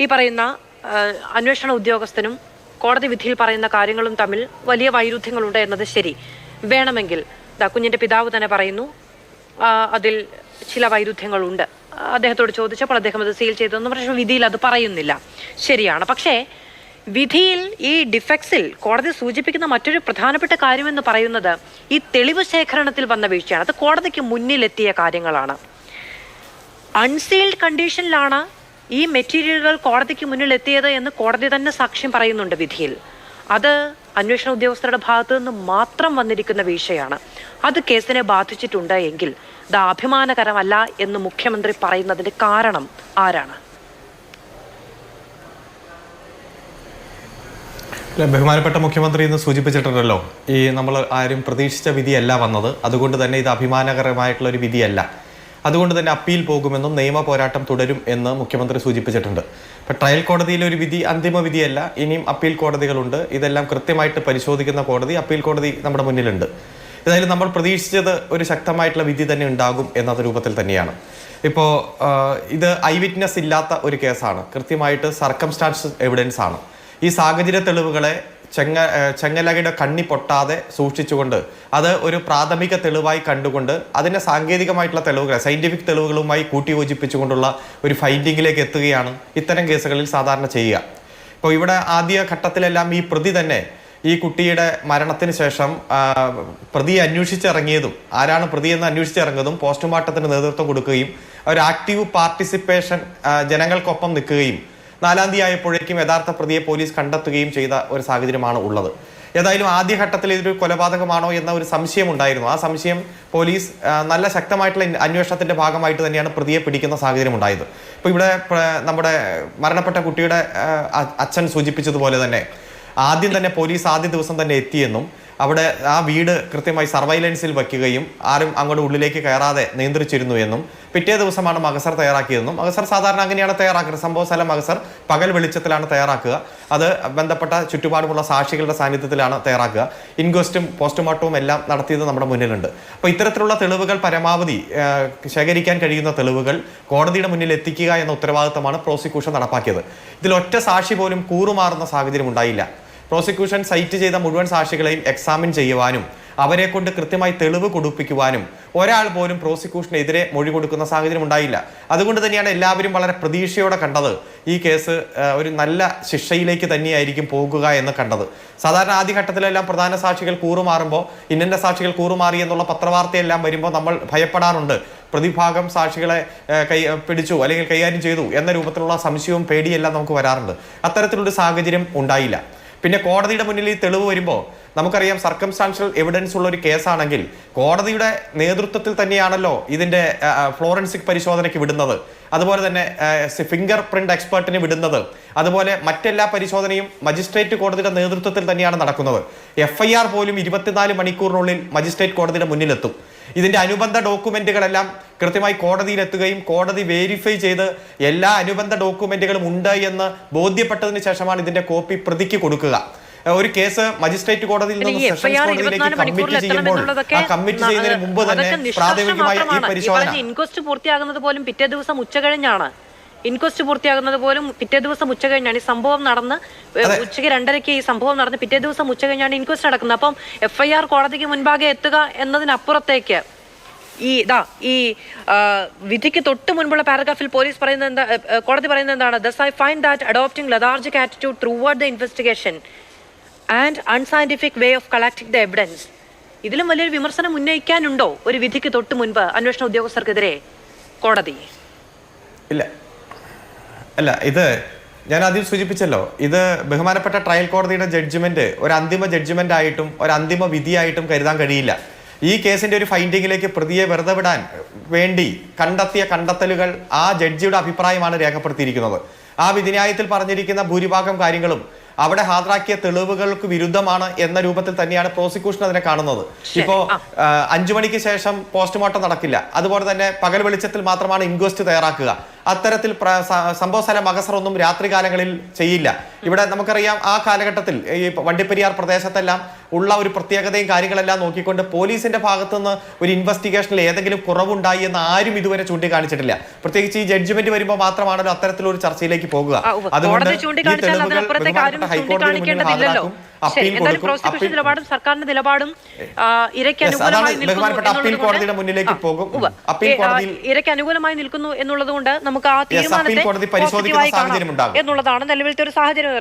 ഈ പറയുന്ന അന്വേഷണ ഉദ്യോഗസ്ഥനും കോടതി വിധിയിൽ പറയുന്ന കാര്യങ്ങളും തമ്മിൽ വലിയ വൈരുദ്ധ്യങ്ങളുണ്ട് എന്നത് ശരി. വേണമെങ്കിൽ കുഞ്ഞിന്റെ പിതാവ് തന്നെ പറയുന്നു അതിൽ ചില വൈരുദ്ധ്യങ്ങളുണ്ട്. അദ്ദേഹത്തോട് ചോദിച്ചപ്പോൾ അദ്ദേഹം അത് സീൽ ചെയ്തെന്ന്, പക്ഷേ വിധിയിൽ അത് പറയുന്നില്ല. ശരിയാണ്. പക്ഷേ വിധിയിൽ ഈ ഡിഫെക്സിൽ കോടതി സൂചിപ്പിക്കുന്ന മറ്റൊരു പ്രധാനപ്പെട്ട കാര്യമെന്ന് പറയുന്നത് ഈ തെളിവ് ശേഖരണത്തിൽ വന്ന വീഴ്ചയാണ്. അത് കോടതിക്ക് മുന്നിലെത്തിയ കാര്യങ്ങളാണ്. അൺസീൽഡ് കണ്ടീഷനിലാണ് ഈ മെറ്റീരിയലുകൾ കോടതിക്ക് മുന്നിൽ എത്തിയത് എന്ന് കോടതി തന്നെ സാക്ഷ്യം പറയുന്നുണ്ട് വിധിയിൽ. അത് അന്വേഷണ ഉദ്യോഗസ്ഥരുടെ ഭാഗത്തു നിന്ന് മാത്രം വന്നിരിക്കുന്ന വീഴ്ചയാണ്. അത് കേസിനെ ബാധിച്ചിട്ടുണ്ട് എങ്കിൽ ഇത് അഭിമാനകരമല്ല എന്ന് മുഖ്യമന്ത്രി പറയുന്നതിന്റെ കാരണം ആരാണ്? ബഹുമാനപ്പെട്ട മുഖ്യമന്ത്രി ഇന്ന് സൂചിപ്പിച്ചിട്ടുണ്ടല്ലോ, ഈ നമ്മൾ ആരും പ്രതീക്ഷിച്ച വിധിയല്ല വന്നത്, അതുകൊണ്ട് തന്നെ ഇത് അഭിമാനകരമായിട്ടുള്ള ഒരു വിധിയല്ല, അതുകൊണ്ട് തന്നെ അപ്പീൽ പോകുമെന്നും നിയമ പോരാട്ടം തുടരും എന്ന് മുഖ്യമന്ത്രി സൂചിപ്പിച്ചിട്ടുണ്ട്. ഇപ്പം ട്രയൽ കോടതിയിലെ ഒരു വിധി അന്തിമ വിധിയല്ല, ഇനിയും അപ്പീൽ കോടതികളുണ്ട്. ഇതെല്ലാം കൃത്യമായിട്ട് പരിശോധിക്കുന്ന കോടതി, അപ്പീൽ കോടതി നമ്മുടെ മുന്നിലുണ്ട്. ഏതായാലും നമ്മൾ പ്രതീക്ഷിച്ചത് ഒരു ശക്തമായിട്ടുള്ള വിധി തന്നെ ഉണ്ടാകും എന്ന രൂപത്തിൽ തന്നെയാണ്. ഇപ്പോൾ ഇത് ഐ വിറ്റ്നസ് ഇല്ലാത്ത ഒരു കേസാണ്, കൃത്യമായിട്ട് സർക്കംസ്റ്റാൻസ് എവിഡൻസ് ആണ്. ഈ സാഹചര്യ തെളിവുകളെ ചെങ്ങലയുടെ കണ്ണി പൊട്ടാതെ സൂക്ഷിച്ചുകൊണ്ട് അത് ഒരു പ്രാഥമിക തെളിവായി കണ്ടുകൊണ്ട് അതിനെ സാങ്കേതികമായിട്ടുള്ള തെളിവുകൾ സയന്റിഫിക് തെളിവുകളുമായി കൂട്ടിയോജിപ്പിച്ചുകൊണ്ടുള്ള ഒരു ഫൈൻഡിങ്ങിലേക്ക് എത്തുകയാണ് ഇത്തരം കേസുകളിൽ സാധാരണ ചെയ്യുക. ഇപ്പോൾ ഇവിടെ ആദ്യ ഘട്ടത്തിലെല്ലാം ഈ പ്രതി തന്നെ ഈ കുട്ടിയുടെ മരണത്തിന് ശേഷം പ്രതിയെ അന്വേഷിച്ചിറങ്ങിയതും ആരാണ് പ്രതിയെന്ന് അന്വേഷിച്ചിറങ്ങിയതും പോസ്റ്റ്മോർട്ടത്തിന് നേതൃത്വം കൊടുക്കുകയും ഒരു ആക്റ്റീവ് പാർട്ടിസിപ്പേഷൻ ജനങ്ങൾക്കൊപ്പം നിൽക്കുകയും 4-ാം തീയതി ആയപ്പോഴേക്കും യഥാർത്ഥ പ്രതിയെ പോലീസ് കണ്ടെത്തുകയും ചെയ്ത ഒരു സാഹചര്യമാണ് ഉള്ളത്. ഏതായാലും ആദ്യഘട്ടത്തിൽ ഇതൊരു കൊലപാതകമാണോ എന്ന ഒരു സംശയം ഉണ്ടായിരുന്നു. ആ സംശയം പോലീസ് നല്ല ശക്തമായിട്ടുള്ള അന്വേഷണത്തിന്റെ ഭാഗമായിട്ട് തന്നെയാണ് പ്രതിയെ പിടിക്കുന്ന സാഹചര്യം ഉണ്ടായത്. ഇപ്പോൾ ഇവിടെ നമ്മുടെ മരണപ്പെട്ട കുട്ടിയുടെ അച്ഛൻ സൂചിപ്പിച്ചതുപോലെ തന്നെ ആദ്യം തന്നെ പോലീസ് ആദ്യ ദിവസം തന്നെ എത്തിയെന്നും അവിടെ ആ വീട് കൃത്യമായി സർവൈലൻസിൽ വയ്ക്കുകയും ആരും അങ്ങോട്ട് ഉള്ളിലേക്ക് കയറാതെ നിയന്ത്രിച്ചിരുന്നു എന്നും പിറ്റേ ദിവസമാണ് മഹസർ തയ്യാറാക്കിയതെന്നും മഹസർ സാധാരണ അങ്ങനെയാണ് തയ്യാറാക്കുന്നത്. സംഭവ സ്ഥലം മഹസർ പകൽ വെളിച്ചത്തിലാണ് തയ്യാറാക്കുക. അത് ബന്ധപ്പെട്ട ചുറ്റുപാടുമുള്ള സാക്ഷികളുടെ സാന്നിധ്യത്തിലാണ് തയ്യാറാക്കുക. ഇൻക്വസ്റ്റും പോസ്റ്റ്മോർട്ടവും എല്ലാം നടത്തിയത് നമ്മുടെ മുന്നിലുണ്ട്. അപ്പോൾ ഇത്തരത്തിലുള്ള തെളിവുകൾ പരമാവധി ശേഖരിക്കാൻ കഴിയുന്ന തെളിവുകൾ കോടതിയുടെ മുന്നിൽ എത്തിക്കുക എന്ന ഉത്തരവാദിത്തമാണ് പ്രോസിക്യൂഷൻ നടപ്പാക്കിയത്. ഇതിൽ ഒറ്റ സാക്ഷി പോലും കൂറുമാറുന്ന സാഹചര്യം ഉണ്ടായില്ല. പ്രോസിക്യൂഷൻ സൈറ്റ് ചെയ്ത മുഴുവൻ സാക്ഷികളെയും എക്സാമിൻ ചെയ്യുവാനും അവരെ കൊണ്ട് കൃത്യമായി തെളിവ് കൊടുപ്പിക്കുവാനും ഒരാൾ പോലും പ്രോസിക്യൂഷനെതിരെ മൊഴി കൊടുക്കുന്ന സാഹചര്യം ഉണ്ടായില്ല. അതുകൊണ്ട് തന്നെയാണ് എല്ലാവരും വളരെ പ്രതീക്ഷയോടെ കണ്ടത് ഈ കേസ് ഒരു നല്ല ശിക്ഷയിലേക്ക് തന്നെയായിരിക്കും പോകുക എന്ന് കണ്ടത്. സാധാരണ ആദ്യഘട്ടത്തിലെല്ലാം പ്രധാന സാക്ഷികൾ കൂറുമാറുമ്പോൾ ഇന്നന്റെ സാക്ഷികൾ കൂറുമാറി എന്നുള്ള പത്രവാർത്തയെല്ലാം വരുമ്പോൾ നമ്മൾ ഭയപ്പെടാറുണ്ട്. പ്രതിഭാഗം സാക്ഷികളെ പിടിച്ചു അല്ലെങ്കിൽ കൈകാര്യം ചെയ്തു എന്ന രൂപത്തിലുള്ള സംശയവും പേടിയെല്ലാം നമുക്ക് വരാറുണ്ട്. അത്തരത്തിലൊരു സാഹചര്യം ഉണ്ടായില്ല. പിന്നെ കോടതിയുടെ മുന്നിൽ ഈ തെളിവ് വരുമ്പോൾ നമുക്കറിയാം സർക്കംസ്റ്റാൻഷ്യൽ എവിഡൻസ് ഉള്ള ഒരു കേസാണെങ്കിൽ കോടതിയുടെ നേതൃത്വത്തിൽ തന്നെയാണല്ലോ ഇതിന്റെ ഫ്ലോറൻസിക് പരിശോധനയ്ക്ക് വിടുന്നത്, അതുപോലെ തന്നെ ഫിംഗർ പ്രിന്റ് എക്സ്പെർട്ടിന് വിടുന്നത്, അതുപോലെ മറ്റെല്ലാ പരിശോധനയും മജിസ്ട്രേറ്റ് കോടതിയുടെ നേതൃത്വത്തിൽ തന്നെയാണ് നടക്കുന്നത്. FIR പോലും 24 മണിക്കൂറിനുള്ളിൽ മജിസ്ട്രേറ്റ് കോടതിയുടെ മുന്നിലെത്തും. ഇതിന്റെ അനുബന്ധ ഡോക്യുമെന്റുകളെല്ലാം കൃത്യമായി കോടതിയിലെത്തുകയും കോടതി വെരിഫൈ ചെയ്ത് എല്ലാ അനുബന്ധ ഡോക്യുമെന്റുകളും ഉണ്ട് എന്ന് ബോധ്യപ്പെട്ടതിന് ശേഷമാണ് ഇതിന്റെ കോപ്പി പ്രതിക്ക് കൊടുക്കുക. ഒരു കേസ് മജിസ്ട്രേറ്റ് കോടതിയിൽ നിന്ന് സെഷൻസ് കോടതിയിലേക്ക് കമ്മിറ്റ് ചെയ്യുമ്പോൾ ആ കമ്മിറ്റ് ചെയ്യുന്നതിന് മുമ്പ് തന്നെ പ്രാഥമികമായ ഈ പരിശോധന ഇൻക്വസ്റ്റ് പൂർത്തിയാകുന്നത് പോലും പിറ്റേ ദിവസം ഉച്ചകഴിഞ്ഞാണ്. ഇൻക്വസ്റ്റ് പൂർത്തിയാകുന്നത് പോലും പിറ്റേ ദിവസം ഉച്ചകഴിഞ്ഞാണ്. ഈ സംഭവം നടന്ന് ഉച്ചയ്ക്ക് 2:30 ഈ സംഭവം നടന്ന് പിറ്റേ ദിവസം ഉച്ചകഴിഞ്ഞാണ് ഇൻക്വസ്റ്റ് നടക്കുന്നത്. അപ്പം FIR കോടതിക്ക് മുൻപാകെ എത്തുക എന്നതിനപ്പുറത്തേക്ക് ഈ വിധിക്ക് തൊട്ട് മുൻപുള്ള പാരഗ്രാഫിൽ പോലീസ് പറയുന്നത് എന്താ, കോടതി പറയുന്നത് എന്താണ്? Thus I find that adopting lethargic attitude throughout the investigation and unscientific way of collecting the evidence. ഇതിലും വലിയൊരു വിമർശനം ഉന്നയിക്കാനുണ്ടോ ഒരു വിധിക്ക് തൊട്ട് മുൻപ് അന്വേഷണ ഉദ്യോഗസ്ഥർക്കെതിരെ കോടതി? അല്ല, ഇത് ഞാൻ ആദ്യം സൂചിപ്പിച്ചല്ലോ, ഇത് ബഹുമാനപ്പെട്ട ട്രയൽ കോടതിയുടെ ജഡ്ജ്മെന്റ് ഒരു അന്തിമ ജഡ്ജ്മെന്റ് ആയിട്ടും ഒരു അന്തിമ വിധിയായിട്ടും കരുതാൻ കഴിയില്ല. ഈ കേസിന്റെ ഒരു ഫൈൻഡിങ്ങിലേക്ക് പ്രതിയെ വെറുതെ വിടാൻ വേണ്ടി കണ്ടെത്തിയ കണ്ടെത്തലുകൾ ആ ജഡ്ജിയുടെ അഭിപ്രായമാണ് രേഖപ്പെടുത്തിയിരിക്കുന്നത്. ആ വിധിന്യായത്തിൽ പറഞ്ഞിരിക്കുന്ന ഭൂരിഭാഗം കാര്യങ്ങളും അവിടെ ഹാജരാക്കിയ തെളിവുകൾക്ക് വിരുദ്ധമാണ് എന്ന രൂപത്തിൽ തന്നെയാണ് പ്രോസിക്യൂഷൻ അതിനെ കാണുന്നത്. ഇപ്പോ 5 മണിക്ക് ശേഷം പോസ്റ്റ്മോർട്ടം നടക്കില്ല, അതുപോലെ തന്നെ പകൽ വെളിച്ചത്തിൽ മാത്രമാണ് ഇൻക്വസ്റ്റ് തയ്യാറാക്കുക. അത്തരത്തിൽ സംഭവ സ്ഥല മഹസർ ഒന്നും രാത്രികാലങ്ങളിൽ ചെയ്യില്ല. ഇവിടെ നമുക്കറിയാം ആ കാലഘട്ടത്തിൽ ഈ വണ്ടിപ്പെരിയാർ പ്രദേശത്തെല്ലാം ഉള്ള ഒരു പ്രത്യേകതയും കാര്യങ്ങളെല്ലാം നോക്കിക്കൊണ്ട് പോലീസിന്റെ ഭാഗത്തുനിന്ന് ഒരു ഇൻവെസ്റ്റിഗേഷനിൽ ഏതെങ്കിലും കുറവുണ്ടായി എന്ന് ആരും ഇതുവരെ ചൂണ്ടിക്കാണിച്ചിട്ടില്ല. പ്രത്യേകിച്ച് ഈ ജഡ്ജ്മെന്റ് വരുമ്പോൾ മാത്രമാണല്ലോ അത്തരത്തിലൊരു ചർച്ചയിലേക്ക് പോകുക. കോടതി ചൂണ്ടിക്കാണിച്ചാൽ അതിനപ്പുറത്തേക്ക് ആരും ചൂണ്ടിക്കാണിക്കേണ്ടതില്ലല്ലോ. എന്തായാലും പ്രോസിക്യൂഷൻ നിലപാടും സർക്കാരിന്റെ നിലപാടും ഇരയ്ക്ക് അനുകൂലമായി നിൽക്കുന്നു എന്നുള്ളത് കൊണ്ട് നമുക്ക് ആ തീരുമാനത്തെ പോസിറ്റീവായി കാണാം എന്നുള്ളതാണ് നിലവിലത്തെ ഒരു സാഹചര്യം.